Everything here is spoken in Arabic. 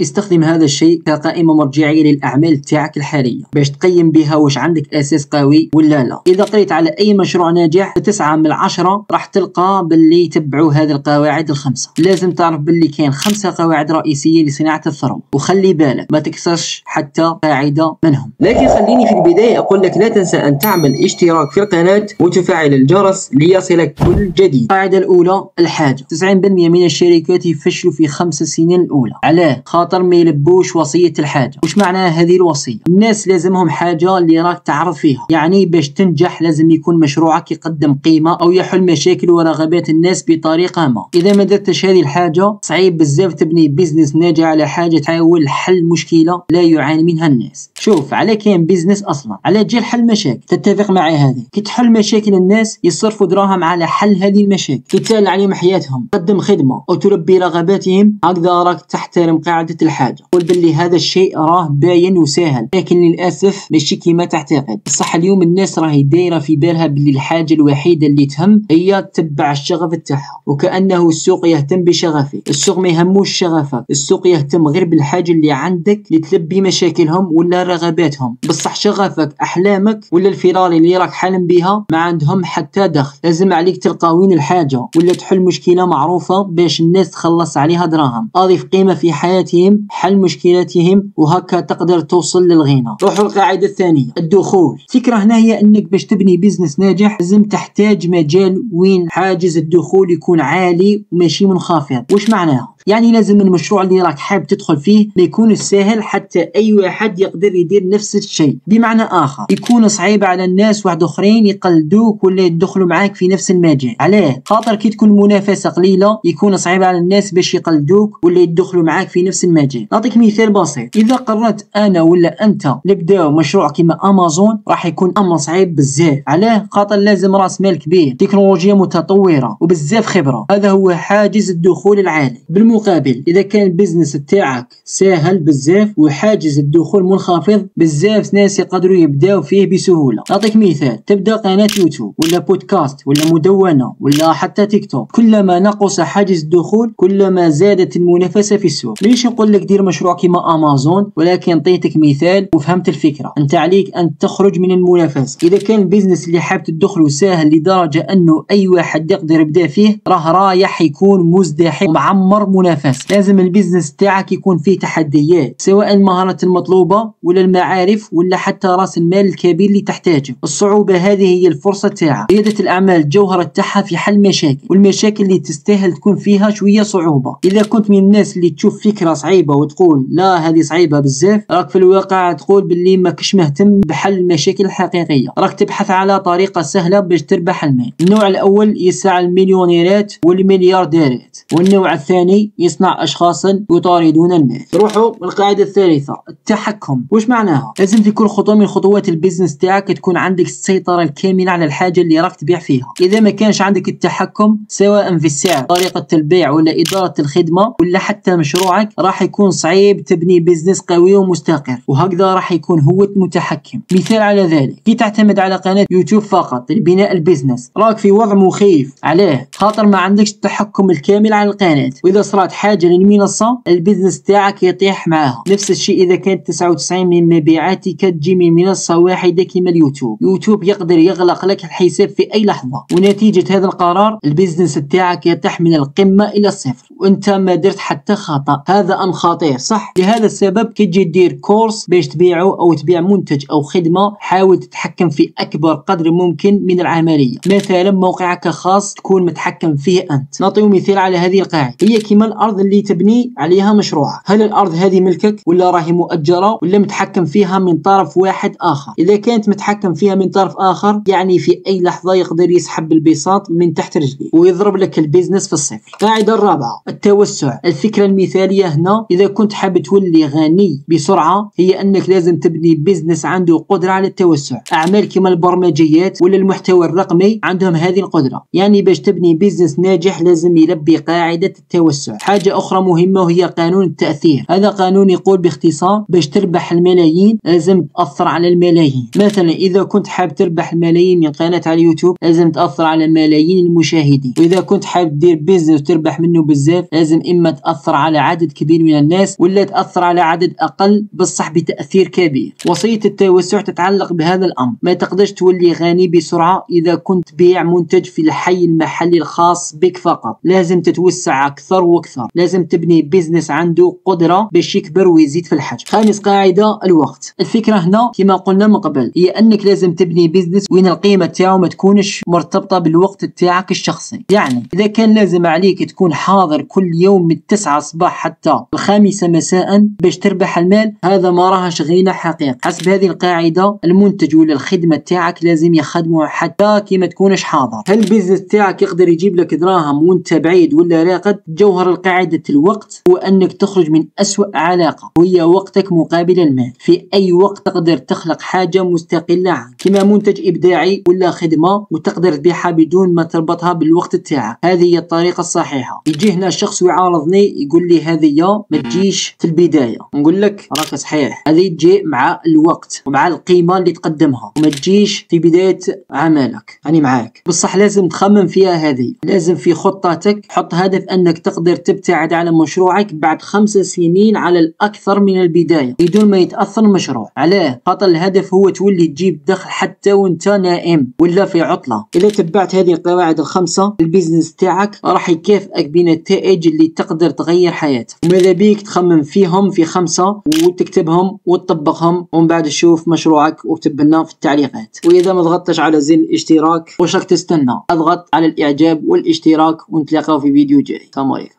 استخدم هذا الشيء كقائمة مرجعية للأعمال تاعك الحالية باش تقيم بها واش عندك أساس قوي ولا لا. إذا قريت على أي مشروع ناجح ب9 من 10 راح تلقى باللي يتبعوا هذه القواعد الخمسة. لازم تعرف باللي كاين 5 قواعد رئيسية لصناعة الثروة، وخلي بالك ما تكسرش حتى قاعدة منهم. لكن خليني في البداية أقول لك لا تنسى أن تعمل اشتراك في القناة وتفعل الجرس ليصلك كل جديد. القاعدة الأولى الحاجة. 90% من الشركات يفشلوا في 5 سنين الأولى. علاه؟ خاطر ما يلبوش وصية الحاجة. وش معناها هذه الوصية؟ الناس لازمهم حاجة اللي راك تعرض فيها، يعني باش تنجح لازم يكون مشروعك يقدم قيمة أو يحل مشاكل ورغبات الناس بطريقة ما. إذا ما درتش هذه الحاجة صعيب بزاف تبني بيزنس ناجح على حاجة تحاول حل مشكلة لا يعاني منها الناس. شوف، على كاين بيزنس أصلا على جال حل مشاكل. تتفق معي هذه؟ كي تحل مشاكل الناس يصرفوا دراهم على حل هذه المشاكل، تسهل عليهم حياتهم، تقدم خدمة أو تلبي رغباتهم، هكذا راك تحترم قاعدة الحاجة. قول باللي هذا الشيء راه باين وسهل، لكن للأسف ماشي كيما تعتقد. صح اليوم الناس راهي دايرة في بالها باللي الحاجة الوحيدة اللي تهم هي تتبع الشغف تاعها، وكأنه السوق يهتم بشغفك. السوق ما يهموش شغفك، السوق يهتم غير بالحاجة اللي عندك لتلبي مشاكلهم ولا رغباتهم. بصح شغفك، أحلامك ولا الفراري اللي راك حالم بها ما عندهم حتى دخل. لازم عليك تلقى وين الحاجة ولا تحل مشكلة معروفة باش الناس تخلص عليها دراهم. أضيف قيمة في حياتهم، حل مشكلاتهم، وهكا تقدر توصل للغنى. روحوا القاعدة الثانية الدخول. الفكرة هنا هي انك باش تبني بيزنس ناجح لازم تحتاج مجال وين حاجز الدخول يكون عالي وماشي منخفض. وش معناها؟ يعني لازم المشروع اللي راك حاب تدخل فيه ما يكون سهل حتى اي واحد يقدر يدير نفس الشيء. بمعنى اخر يكون صعيب على الناس واحد اخرين يقلدوك ولا يدخلوا معاك في نفس المجال. علاه؟ خاطر كي تكون منافسة قليلة يكون صعيب على الناس باش يقلدوك ولا يدخلوا معاك في نفس المجال. نعطيك مثال بسيط. اذا قررت انا ولا انت نبداو مشروع كيما امازون راح يكون امر صعيب بزاف. علاه؟ خاطر لازم راس مال كبير، تكنولوجيا متطورة وبزاف خبرة. هذا هو حاجز الدخول العالي. بالمقابل اذا كان البزنس تاعك سهل بزاف وحاجز الدخول منخفض، بزاف ناس يقدروا يبداو فيه بسهولة. نعطيك مثال، تبدا قناة يوتيوب ولا بودكاست ولا مدونة ولا حتى تيك توك. كلما نقص حاجز الدخول كلما زادت المنافسة في السوق. ليش نقول لك دير مشروع كيما امازون؟ ولكن عطيتك مثال وفهمت الفكرة. انت عليك ان تخرج من المنافسة. اذا كان البيزنس اللي حاب تدخله سهل لدرجة انه اي واحد يقدر يبدا فيه، راه رايح يكون مزدحم ومعمر منافسة. لازم البيزنس تاعك يكون فيه تحديات، سواء المهارات المطلوبة ولا المعارف ولا حتى راس المال الكبير اللي تحتاجه. الصعوبة هذه هي الفرصة تاعك. ريادة الاعمال الجوهرة تاعها في حل مشاكل، والمشاكل اللي تستاهل تكون فيها شوية صعوبة. اذا كنت من الناس اللي تشوف فكرة صعيبة وتقول لا هذه صعيبة بزاف، راك في الواقع تقول باللي ماكش مهتم بحل المشاكل الحقيقية. راك تبحث على طريقة سهلة باش تربح المال. النوع الاول يسعى المليونيرات والمليارديرات، والنوع الثاني يصنع اشخاصا يطاردون المال. روحوا القاعدة الثالثة التحكم. وش معناها؟ لازم في كل خطوة من خطوات البيزنس تاعك تكون عندك السيطرة الكاملة على الحاجة اللي راك تبيع فيها. اذا ما كانش عندك التحكم سواء في السعر، طريقة البيع ولا إدارة الخدمة ولا حتى مشروعك، راح يكون صعيب تبني بيزنس قوي ومستقر، وهكذا راح يكون هو المتحكم. مثال على ذلك، كي تعتمد على قناة يوتيوب فقط لبناء البيزنس راك في وضع مخيف. علاه؟ خاطر ما عندكش التحكم الكامل على القناة، واذا صرات حاجة للمنصة البيزنس تاعك يطيح معاها. نفس الشيء اذا كانت 99 من مبيعاتك تجي من منصة واحدة كيما اليوتيوب. يوتيوب يقدر يغلق لك الحساب في اي لحظة، ونتيجة هذا القرار البيزنس تاعك يطيح من القمة الى الصفر وانت ما درت حتى خطأ. هذا امر خطير صح؟ لهذا السبب كي تجي دير كورس باش تبيعه او تبيع منتج او خدمة، حاول تتحكم في اكبر قدر ممكن من العملية. مثلا موقعك خاص تكون متحكم فيه انت. نعطيو مثال على هذه القاعدة. هي كيما الارض اللي تبني عليها مشروعك. هل الارض هذه ملكك ولا راهي مؤجرة ولا متحكم فيها من طرف واحد اخر؟ اذا كانت متحكم فيها من طرف اخر يعني في اي لحظة يقدر يسحب البساط من تحت رجلي ويضرب لك البيزنس في الصفر. القاعدة الرابعة التوسع. الفكرة المثالية هنا اذا كنت حاب تولي غني بسرعة هي انك لازم تبني بيزنس عنده قدرة على التوسع. اعمال كيما البرمجيات ولا المحتوى الرقمي عندهم هذه القدرة. يعني باش تبني بيزنس ناجح لازم يلبي قاعدة التوسع. حاجة اخرى مهمة وهي قانون التأثير. هذا قانون يقول باختصار باش تربح الملايين لازم تأثر على الملايين. مثلا اذا كنت حاب تربح الملايين من قناة على اليوتيوب لازم تأثر على ملايين المشاهدين، واذا كنت حاب دير بيزنس وتربح منه بزاف الاهداف لازم اما تاثر على عدد كبير من الناس ولا تاثر على عدد اقل بصح بتاثير كبير. وصيه التوسع تتعلق بهذا الامر. ما تقدرش تولي غني بسرعه اذا كنت تبيع منتج في الحي المحلي الخاص بك فقط، لازم تتوسع اكثر واكثر، لازم تبني بيزنس عنده قدره باش يكبر ويزيد في الحجم. خامس قاعده الوقت. الفكره هنا كما قلنا من قبل هي انك لازم تبني بيزنس وين القيمه تاعو ما تكونش مرتبطه بالوقت تاعك الشخصي. يعني اذا كان لازم عليك تكون حاضر كل يوم من 9 صباح حتى 5 مساء باش تربح المال، هذا ما راهش غنى حقيقي. حسب هذه القاعده المنتج ولا الخدمه تاعك لازم يخدموا حتى كي ما تكونش حاضر. هل البيزنس تاعك يقدر يجيب لك دراهم وانت بعيد ولا راقد؟ جوهر القاعده الوقت هو انك تخرج من اسوأ علاقه وهي وقتك مقابل المال. في اي وقت تقدر تخلق حاجه مستقله عنك، كما منتج ابداعي ولا خدمه وتقدر تبيعها بدون ما تربطها بالوقت تاعك. هذه هي الطريقه الصحيحه. يجي هنا شخص ويعارضني يقول لي هذه ما تجيش في البدايه، نقول لك راك صحيح، هذه تجي مع الوقت ومع القيمه اللي تقدمها وما تجيش في بدايه عملك. يعني معاك بصح لازم تخمم فيها. هذه لازم في خطتك حط هدف انك تقدر تبتعد على مشروعك بعد 5 سنين على الاكثر من البدايه بدون ما يتاثر المشروع. علاه؟ خاطر الهدف هو تولي تجيب دخل حتى وانت نائم ولا في عطله. اذا تبعت هذه القواعد الخمسه البيزنس تاعك راح يكافئك بنتائج اللي تقدر تغير حياتك. وماذا بيك تخمم فيهم في 5 وتكتبهم وتطبقهم ومن بعد تشوف مشروعك واكتب لنا في التعليقات. واذا ما ضغطتش على زر الاشتراك وش راك تستنى؟ اضغط على الاعجاب والاشتراك ونتلاقاو في فيديو جاي. السلام عليكم.